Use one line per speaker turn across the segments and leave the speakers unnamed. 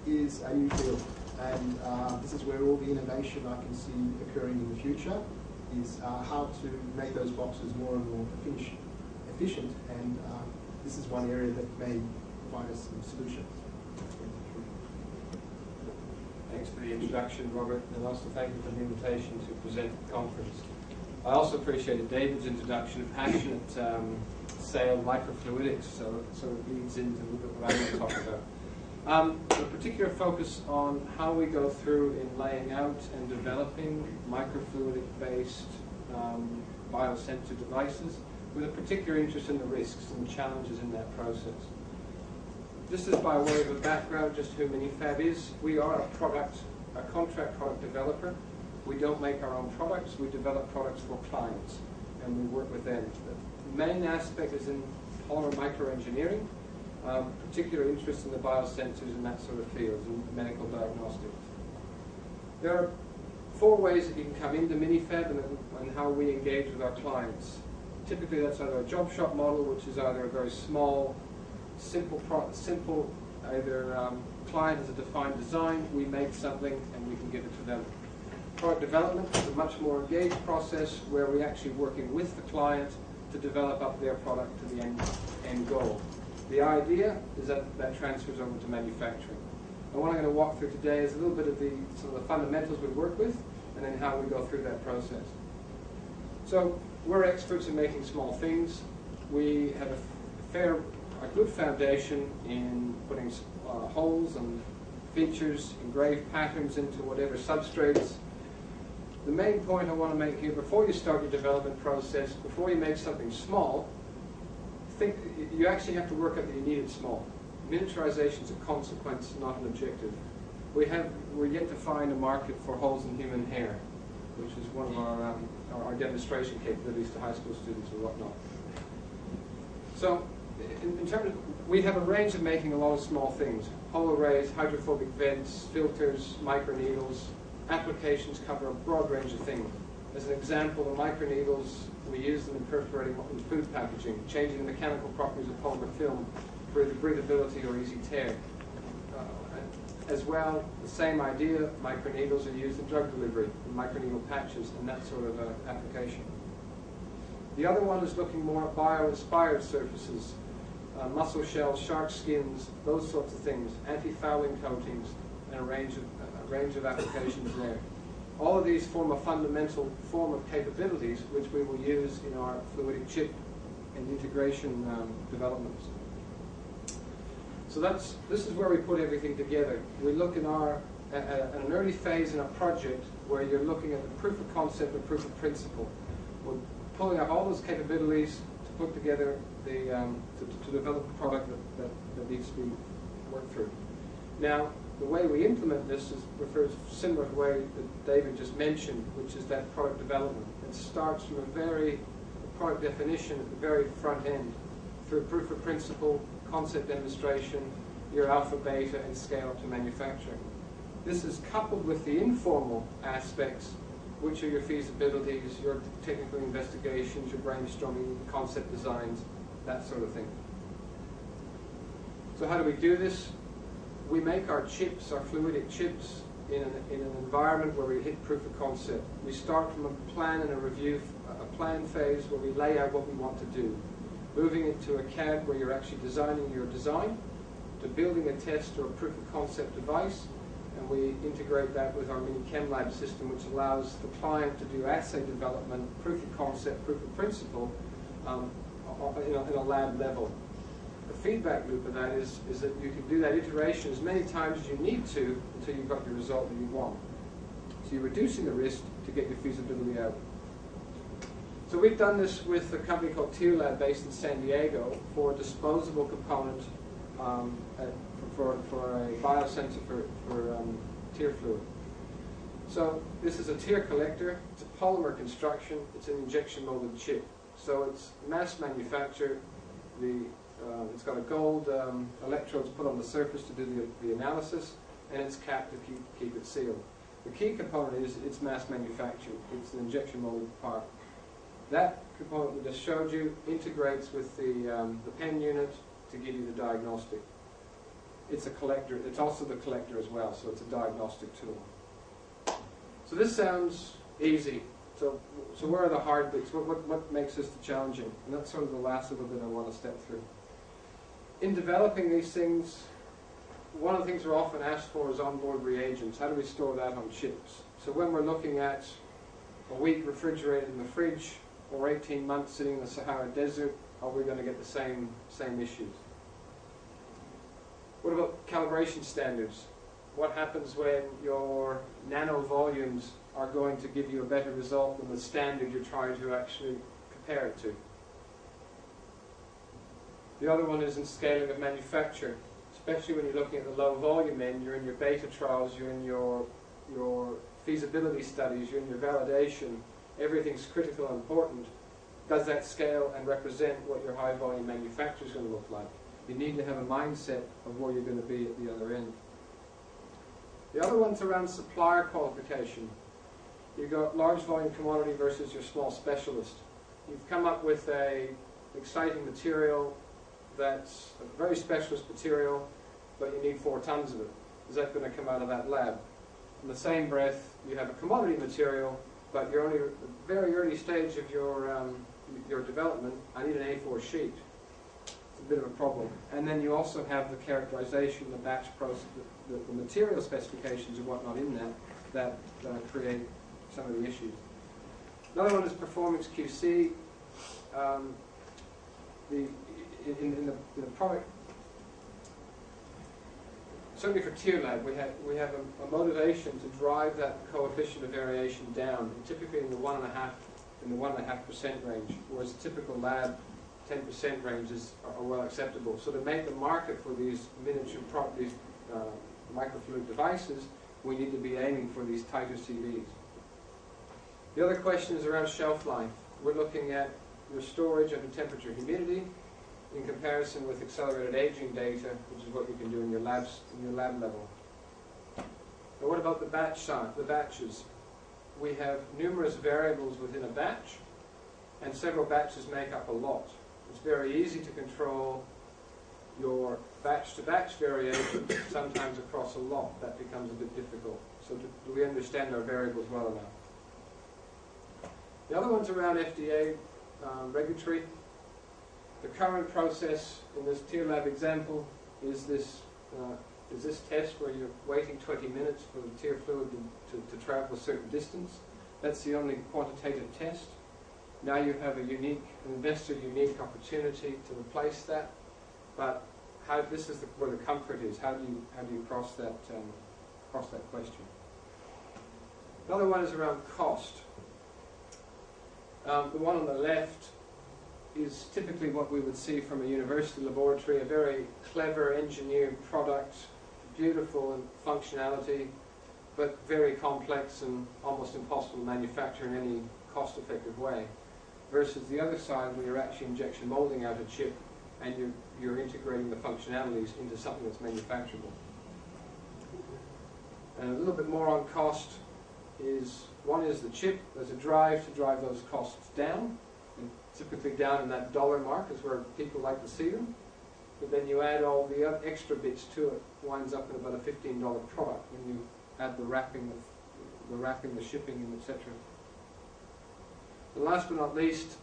is a new field, and this is where all the innovation I can see occurring in the future is how to make those boxes more and more efficient, and this is one area that may provide us some solutions.
Thanks for the introduction, Robert, and also thank you for the invitation to present at the conference. I also appreciated David's introduction of passionate sale microfluidics, so it leads into a little bit what I'm going to talk about. A particular focus on how we go through in laying out and developing microfluidic-based biosensor devices, with a particular interest in the risks and challenges in that process. Just as by way of a background, just who Minifab is, we are a contract product developer. We don't make our own products, we develop products for clients, and we work with them. The main aspect is in polymer microengineering, particular interest in the biosensors and that sort of field, in medical diagnostics. There are 4 ways that you can come into Minifab and how we engage with our clients. Typically that's either a job shop model, which is either a very small, simple either client has a defined design, we make something and we can give it to them. Product development is a much more engaged process where we're actually working with the client to develop up their product to the end goal. The idea is that transfers over to manufacturing. And what I'm going to walk through today is a little bit of some of the fundamentals we work with and then how we go through that process. So we're experts in making small things. We have a good foundation in putting holes and features, engraved patterns into whatever substrates. The main point I want to make here, before you start your development process, before you make something small, you actually have to work out that you need it small. Miniaturization is a consequence, not an objective. We're yet to find a market for holes in human hair, which is one of our demonstration capabilities to high school students or whatnot. So, in terms of, we have a range of making a lot of small things. Hole arrays, hydrophobic vents, filters, microneedles. Applications cover a broad range of things. As an example, the microneedles, we use them in perforating in food packaging, changing the mechanical properties of polymer film for either breathability or easy tear. As well, the same idea, microneedles are used in drug delivery, in microneedle patches, and that sort of application. The other one is looking more at bio-inspired surfaces, mussel shells, shark skins, those sorts of things, anti-fouling coatings, and a range of applications there. All of these form a fundamental form of capabilities which we will use in our fluidic chip and integration developments. So this is where we put everything together. We look at an early phase in a project where you're looking at the proof of concept and proof of principle. We're pulling out all those capabilities to put together to develop a product that needs to be worked through. Now, the way we implement this refers similar to the way that David just mentioned, which is that product development. It starts from a product definition at the very front end, through proof of principle, concept demonstration, your alpha, beta, and scale up to manufacturing. This is coupled with the informal aspects, which are your feasibilities, your technical investigations, your brainstorming, concept designs, that sort of thing. So how do we do this? We make our chips, our fluidic chips, in an environment where we hit proof of concept. We start from a plan and a review, a plan phase where we lay out what we want to do. Moving into a CAD where you're actually designing your design, to building a test or a proof of concept device, and we integrate that with our mini chem lab system, which allows the client to do assay development, proof of concept, proof of principle, in a lab level. The feedback loop of that is that you can do that iteration as many times as you need to until you've got the result that you want. So you're reducing the risk to get your feasibility out. So we've done this with a company called Tear Lab based in San Diego for a disposable component for a biosensor for tear fluid. So this is a tear collector. It's a polymer construction. It's an injection molded chip. So it's mass manufactured. It's got a gold electrodes put on the surface to do the analysis, and it's capped to keep it sealed. The key component is it's mass manufactured. It's an injection molded part. That component we just showed you integrates with the pen unit to give you the diagnostic. it's a collector. It's also the collector as well, so it's a diagnostic tool. So this sounds easy. So where are the hard bits? What makes this challenging? And that's sort of the last little bit I want to step through. In developing these things, one of the things we're often asked for is onboard reagents. How do we store that on chips? So when we're looking at a week refrigerated in the fridge or 18 months sitting in the Sahara Desert, are we going to get the same issues? What about calibration standards? What happens when your nano volumes are going to give you a better result than the standard you're trying to actually compare it to? The other one is in scaling of manufacture, especially when you're looking at the low volume end. You're in your beta trials, you're in your feasibility studies, you're in your validation. Everything's critical and important. Does that scale and represent what your high volume manufacture is going to look like? You need to have a mindset of where you're going to be at the other end. The other one's around supplier qualification. You've got large volume commodity versus your small specialist. You've come up with an exciting material that's a very specialist material, but you need 4 tons of it. Is that going to come out of that lab? In the same breath, you have a commodity material, but you're only at the very early stage of your development. I need an A4 sheet. It's a bit of a problem. And then you also have the characterization, the batch process, the material specifications and whatnot in that create some of the issues. Another one is performance QC. In the product, certainly for tier lab, we have a motivation to drive that coefficient of variation down, typically in the 1.5% range, whereas a typical lab 10% ranges are well acceptable. So to make the market for these miniature properties, microfluidic devices, we need to be aiming for these tighter CVs. The other question is around shelf life. We're looking at your storage under temperature humidity in comparison with accelerated aging data, which is what you can do in your labs, in your lab level. Now what about the batch size, the batches? We have numerous variables within a batch, and several batches make up a lot. It's very easy to control your batch-to-batch variation, sometimes across a lot. That becomes a bit difficult. So do we understand our variables well enough? The other one's around FDA regulatory. The current process in this tier lab example is this test where you're waiting 20 minutes for the tier fluid to travel a certain distance. That's the only quantitative test. Now you have an investor unique opportunity to replace that, but this is where the comfort is. How do you cross that question? Another one is around cost. The one on the left is typically what we would see from a university laboratory, a very clever engineered product, beautiful in functionality, but very complex and almost impossible to manufacture in any cost-effective way. Versus the other side, where you're actually injection molding out a chip and you're integrating the functionalities into something that's manufacturable. And a little bit more on cost is, one is the chip. There's a drive to drive those costs down, and typically down in that dollar mark is where people like to see them. But then you add all the extra bits to it, winds up in about a $15 product when you add the wrapping, the shipping, and etc. And last but not least,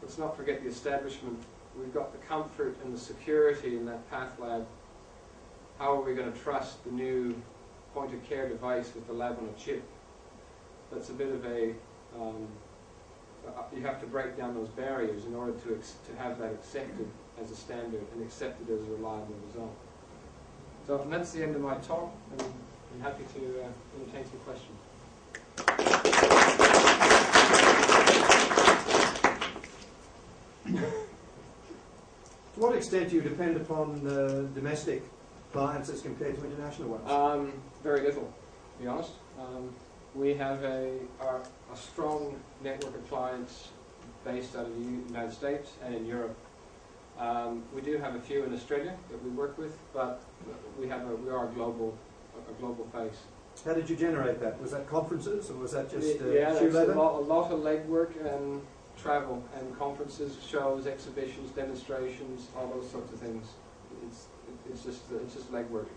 let's not forget the establishment. We've got the comfort and the security in that path lab. How are we going to trust the new point-of-care device with the lab on a chip? That's a bit of a, you have to break down those barriers in order to have that accepted as a standard and accepted as a reliable result. So, and that's the end of my talk, and I'm happy to entertain some questions.
To what extent do you depend upon domestic clients as compared to international ones?
Very little, to be honest. We have a strong network of clients based out of the United States and in Europe. We do have a few in Australia that we work with, but we are a global face.
How did you generate that? Was that conferences, or was that just
yeah,
shoe leather?
A lot of legwork and travel and conferences, shows, exhibitions, demonstrations, all those sorts of things. it's just legwork.